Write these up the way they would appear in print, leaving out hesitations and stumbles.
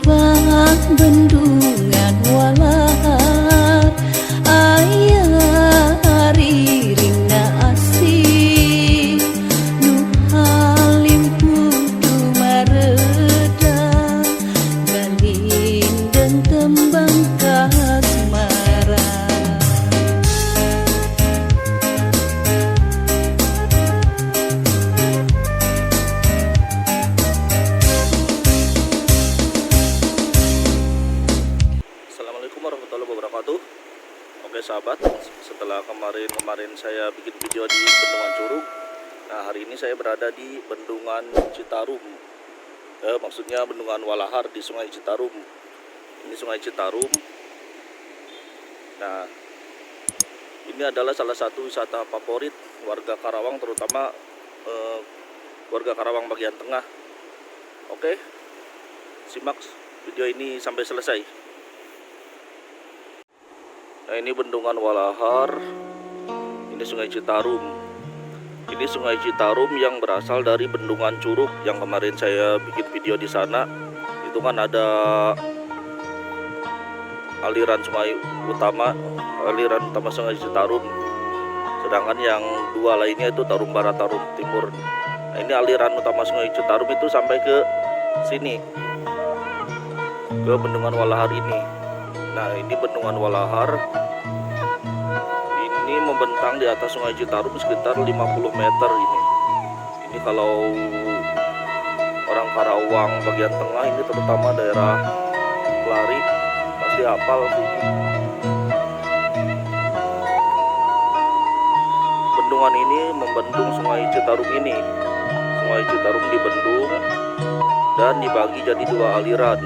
Subang bendungan walahar ayah riringna asih nu halim kudu mareda galindeng tembang kasmaran. Assalamualaikum warahmatullahi wabarakatuh. Oke sahabat, setelah kemarin saya bikin video di Bendungan Curug, nah hari ini saya berada di Bendungan Citarum. Maksudnya Bendungan Walahar di Sungai Citarum. Ini Sungai Citarum. Nah, ini adalah salah satu wisata favorit warga Karawang, terutama warga Karawang bagian tengah. Oke, simak video ini sampai selesai. Nah, ini Bendungan Walahar, ini Sungai Citarum. Ini Sungai Citarum yang berasal dari Bendungan Curug yang kemarin saya bikin video di sana. Itu kan ada aliran utama Sungai Citarum. Sedangkan yang dua lainnya itu Tarum Barat, Tarum Timur. Nah, ini aliran utama Sungai Citarum itu sampai ke sini, ke Bendungan Walahar ini. Nah, ini Bendungan Walahar ini membentang di atas Sungai Citarum sekitar 50 meter ini. Ini kalau orang Karawang bagian tengah ini, terutama daerah Kelari, pasti hafal sih. Bendungan ini membendung Sungai Citarum ini. Sungai Citarum dibendung dan dibagi jadi dua aliran.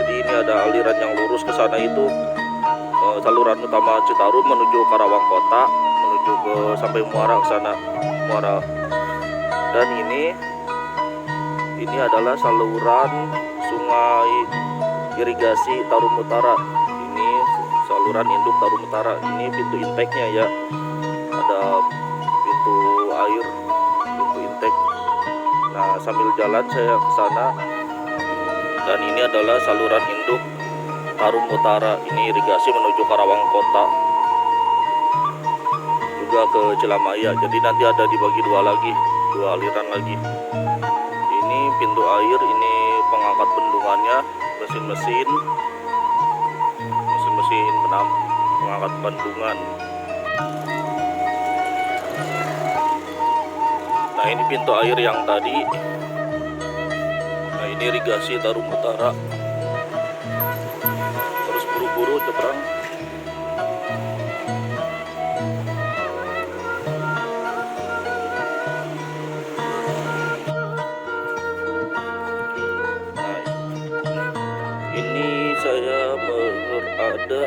Ini ada aliran yang lurus ke sana, itu saluran utama Citarum menuju Karawang Kota, menuju ke sampai Muara, ke sana Muara. Dan ini adalah saluran sungai irigasi Tarum Utara. Ini saluran induk Tarum Utara. Ini pintu inteknya ya. Ada pintu air, pintu intek. Nah, sambil jalan saya ke sana. Dan ini adalah saluran induk Tarum Utara. Ini irigasi menuju Karawang Kota, juga ke Cilamaya. Jadi nanti ada dibagi dua lagi, dua aliran lagi. Ini pintu air, ini pengangkat bendungannya, mesin-mesin pengangkat bendungan. Nah, ini pintu air yang tadi. Nah, ini irigasi Tarum Utara. Terus buru-buru nyebrang. Nah, ini saya berada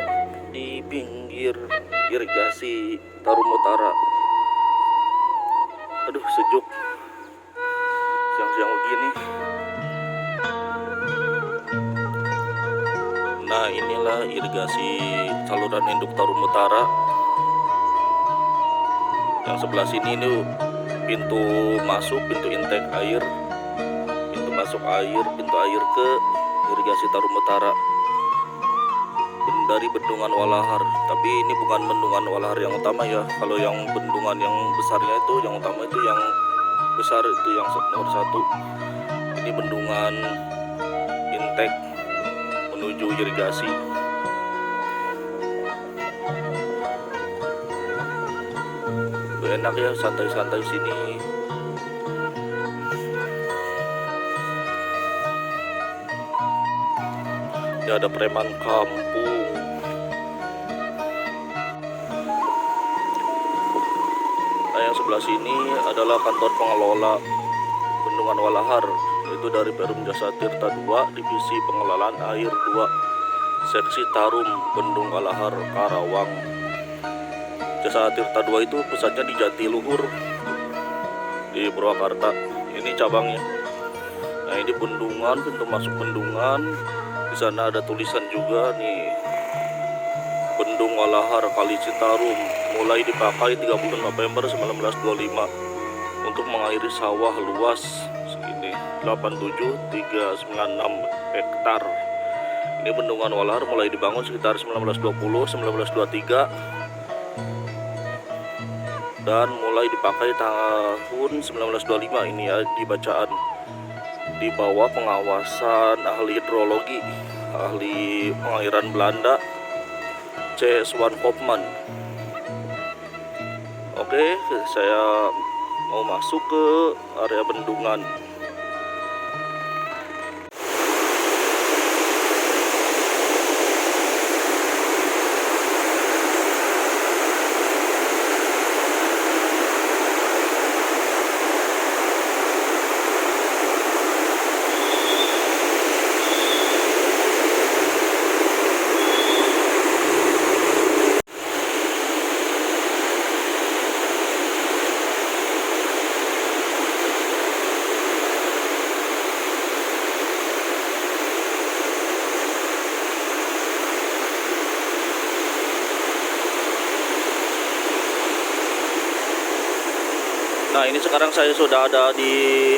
di pinggir irigasi Tarum Utara. Aduh, sejuk siang-siang begini. Nah, inilah irigasi saluran induk Tarum Utara. Yang sebelah sini ini pintu masuk, pintu intek air, pintu masuk air, pintu air ke irigasi Tarum Utara dari Bendungan Walahar. Tapi ini bukan Bendungan Walahar yang utama ya. Kalau yang bendungan yang besarnya itu, yang utama itu yang besar itu yang nomor 1. Ini bendungan intek menuju irigasi. Enak ya, santai-santai sini. Ya, ada preman kampung. Nah, yang sebelah sini adalah kantor pengelola Bendungan Walahar, yaitu dari Perum Jasa Tirta 2, Divisi Pengelolaan Air 2, Seksi Tarum, Bendung Walahar, Karawang. Jasa Tirta 2 itu pusatnya di Jatiluhur, di Purwakarta. Ini cabangnya. Nah, ini bendungan, pintu masuk bendungan. Di sana ada tulisan juga nih, Bendung Walahar Kali Citarum mulai dipakai 30 November 1925 untuk mengairi sawah luas segini 87,396 hektar. Ini bendungan Walar mulai dibangun sekitar 1920-1923 dan mulai dipakai tahun 1925 ini ya di bacaan, di bawah pengawasan ahli hidrologi, ahli pengairan Belanda C. Swan Kopman. Oke, saya mau masuk ke area bendungan. Nah, ini sekarang saya sudah ada di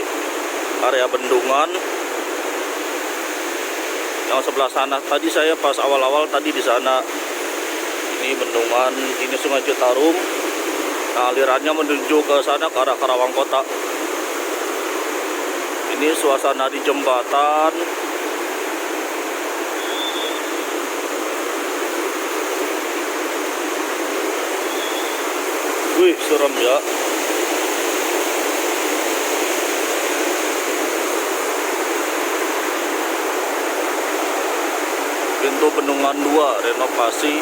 area bendungan yang sebelah sana. Tadi saya pas awal-awal tadi di sana. Ini bendungan, ini Sungai Citarum. Nah, alirannya menuju ke sana ke arah Karawang Kota. Ini suasana di jembatan. Wih, serem ya. Pintu bendungan 2 renovasi.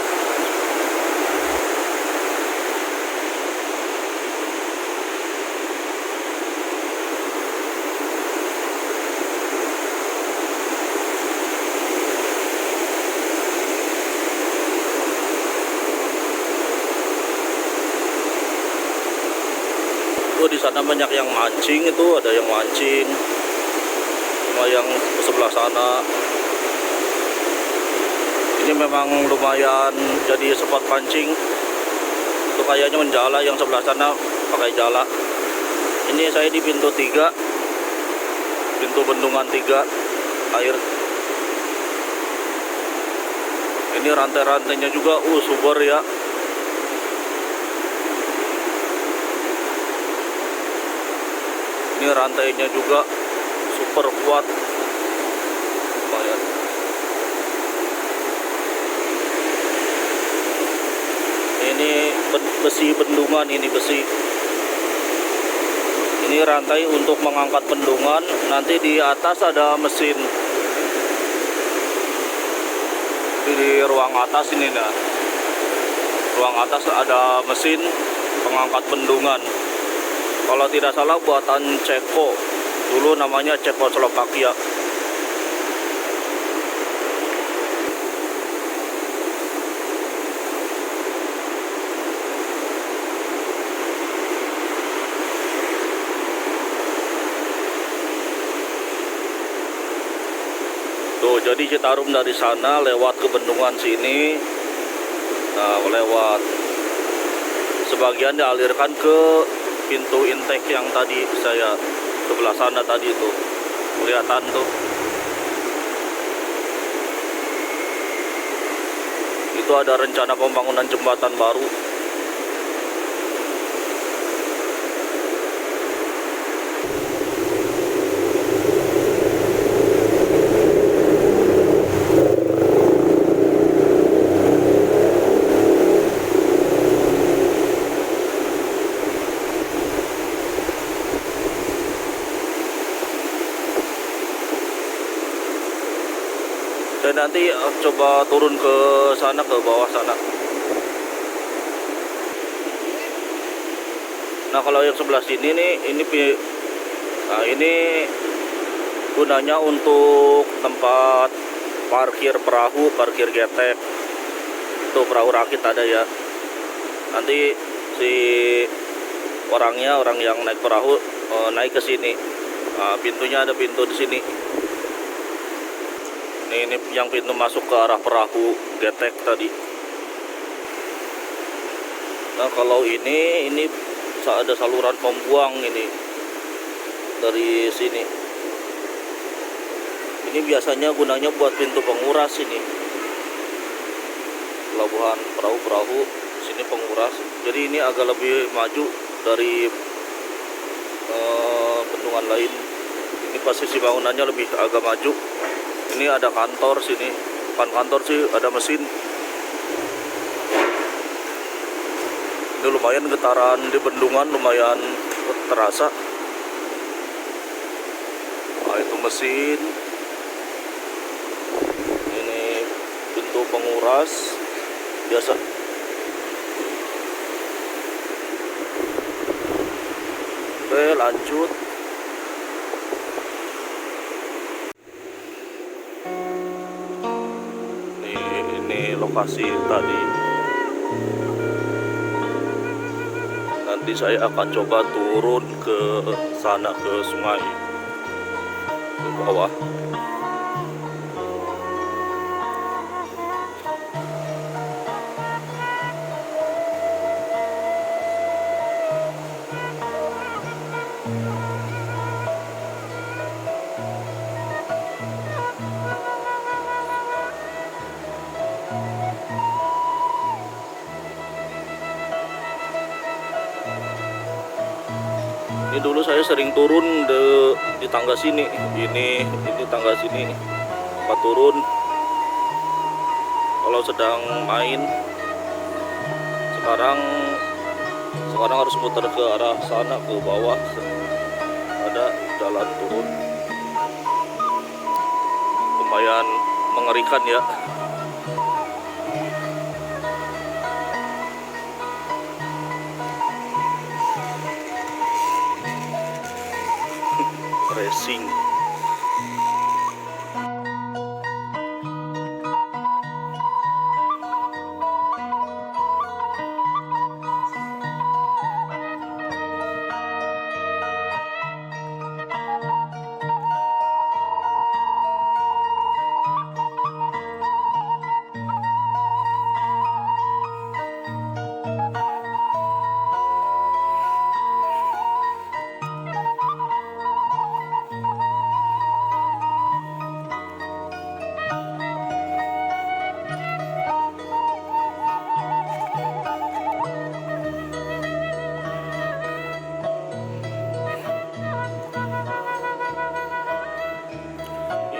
Oh, di sana banyak yang mancing, itu ada yang mancing. Cuma yang sebelah sana ini memang lumayan jadi spot pancing. Itu kayaknya menjala, yang sebelah sana pakai jala. Ini saya di pintu 3, pintu bendungan 3 air. Ini rantai-rantainya juga super ya. Ini rantainya juga super kuat. Lumayan. Ini besi bendungan, ini besi. Ini rantai untuk mengangkat bendungan. Nanti di atas ada mesin. Di ruang atas ini nah. Ruang atas ada mesin pengangkat bendungan. Kalau tidak salah buatan Ceko. Dulu namanya Cekoslovakia. Tuh, jadi Citarum dari sana lewat ke bendungan sini. Nah, lewat. Sebagian dialirkan ke pintu intake yang tadi saya sebelah sana tadi itu. Kelihatan tuh. Itu ada rencana pembangunan jembatan baru. Dan nanti coba turun ke sana, ke bawah sana. Nah, kalau yang sebelah sini nih, ini gunanya untuk tempat parkir perahu, parkir getek. Itu perahu rakit ada ya. Nanti si orang yang naik perahu naik ke sini. Nah, pintunya ada pintu di sini. Ini yang pintu masuk ke arah perahu getek tadi. Nah, kalau ini ada saluran pembuang ini dari sini. Ini biasanya gunanya buat pintu penguras ini. Pelabuhan perahu-perahu sini penguras. Jadi ini agak lebih maju dari bendungan lain. Ini posisi bangunannya lebih agak maju. Ini ada kantor sini. Bukan kantor sih, ada mesin. Ini lumayan getaran di bendungan, lumayan terasa. Nah, itu mesin. Ini pintu penguras biasa. Oke, lanjut. Ini lokasi tadi. Nanti saya akan coba turun ke sana, ke sungai, ke bawah. Ini dulu saya sering turun di tangga sini. Ini tangga sini. Tempat turun kalau sedang main. Sekarang harus muter ke arah sana, ke bawah. Ada jalan turun. Lumayan mengerikan ya. Racing.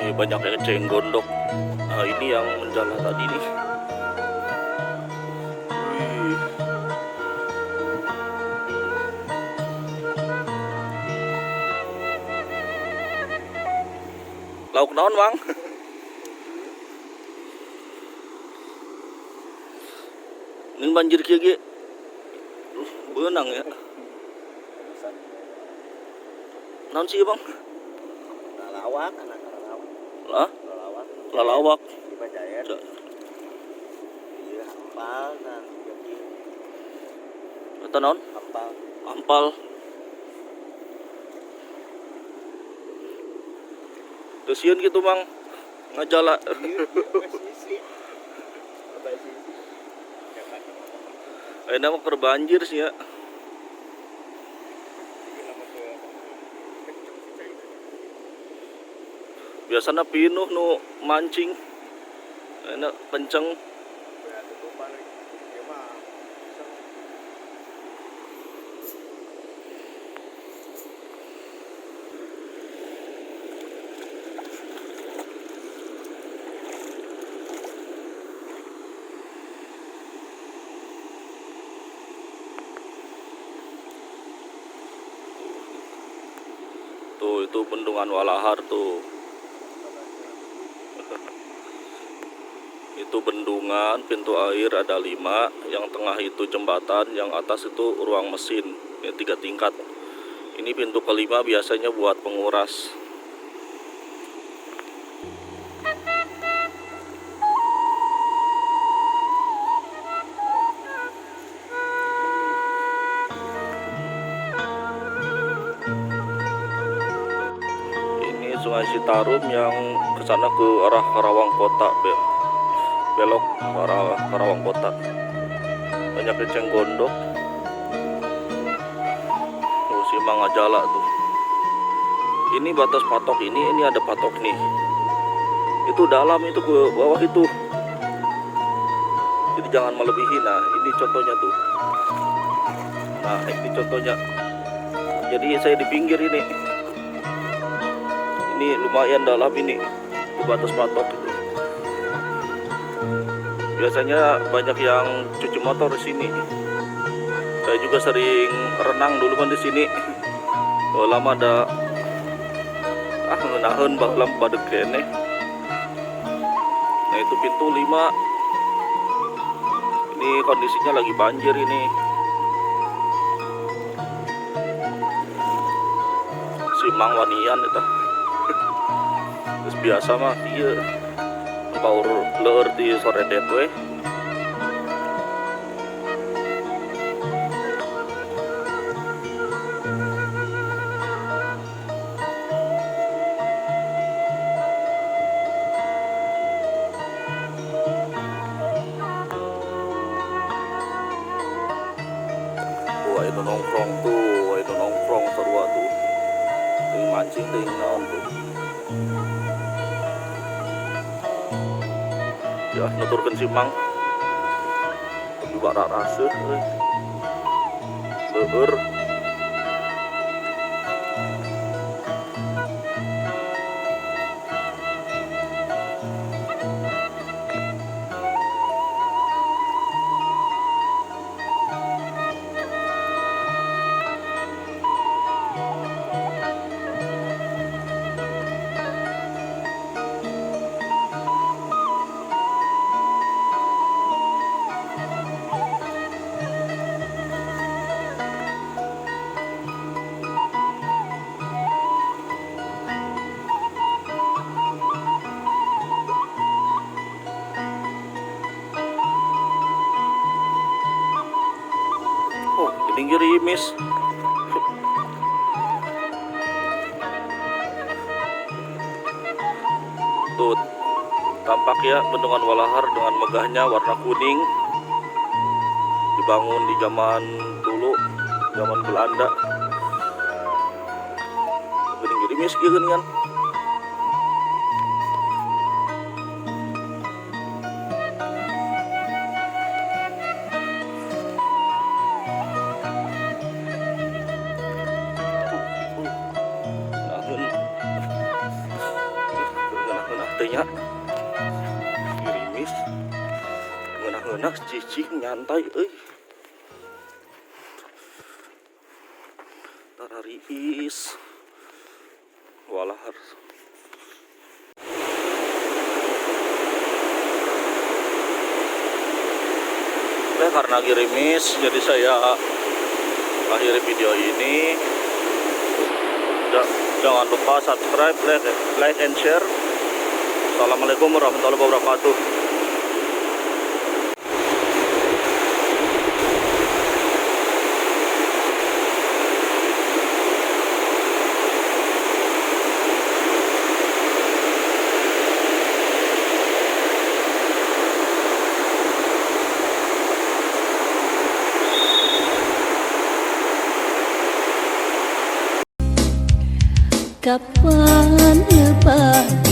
Ini banyak eceng gondok. Nah, ini yang menjalar tadi nih. Wih. Lauk naon, Bang? Ini banjir kieu ge. Beunang ya. Naon sih, Bang? Lalawak, anak lalawak. Lah? Lalawak. Lalawak. Di Bajayan. Iya, ampal dan jadi Eta naon? ampal. Ampal. Teu sieun gitu, Bang. Ngajala. Ayeuna mah keur banjir sih ya. Biasanya pinuh nu mancing. Ayeuna kenceng. Tuh, itu bendungan Walahar tuh. Itu bendungan, pintu air ada 5, yang tengah itu jembatan, yang atas itu ruang mesin. Ini 3 tingkat. Ini pintu kelima biasanya buat penguras. Sungai Citarum yang ke sana ke arah Karawang Kota, belok ke arah Karawang Kota. Banyak eceng gondok. Tuh si Mangajala tuh. Ini batas patok ini ada patok nih. itu dalam itu ke bawah itu. Jadi jangan melebihi. Nah ini contohnya tuh. Nah ini contohnya. Jadi saya di pinggir ini. Ini lumayan dalam ini. Di batas patok itu. Biasanya banyak yang cuci motor di sini. Saya juga sering renang dulu kan di sini. Oh, lama ada ngenahan baklam pada kene. Nah itu pintu 5. Ini kondisinya lagi banjir ini. Simang wanian itu. Terus biasa mah iya. Paur leur di sore we. Wah itu nongkrong seru tuh. Ting mancing ting naon tuh. Ya nuturkeun simang. Tapi barak rasa leur. Oh, ini gerimis. Tuh, tampak ya bendungan Walahar dengan megahnya warna kuning. Dibangun di zaman dulu, zaman Belanda. Ini gerimis gitu kan. Tanya gerimis ngeunah-ngeunah cicing nyantai tarariis Walahar. Oke, karena gerimis jadi saya akhiri video ini. Jangan lupa subscribe, like and share. Assalamualaikum warahmatullahi wabarakatuh. Kapan lepas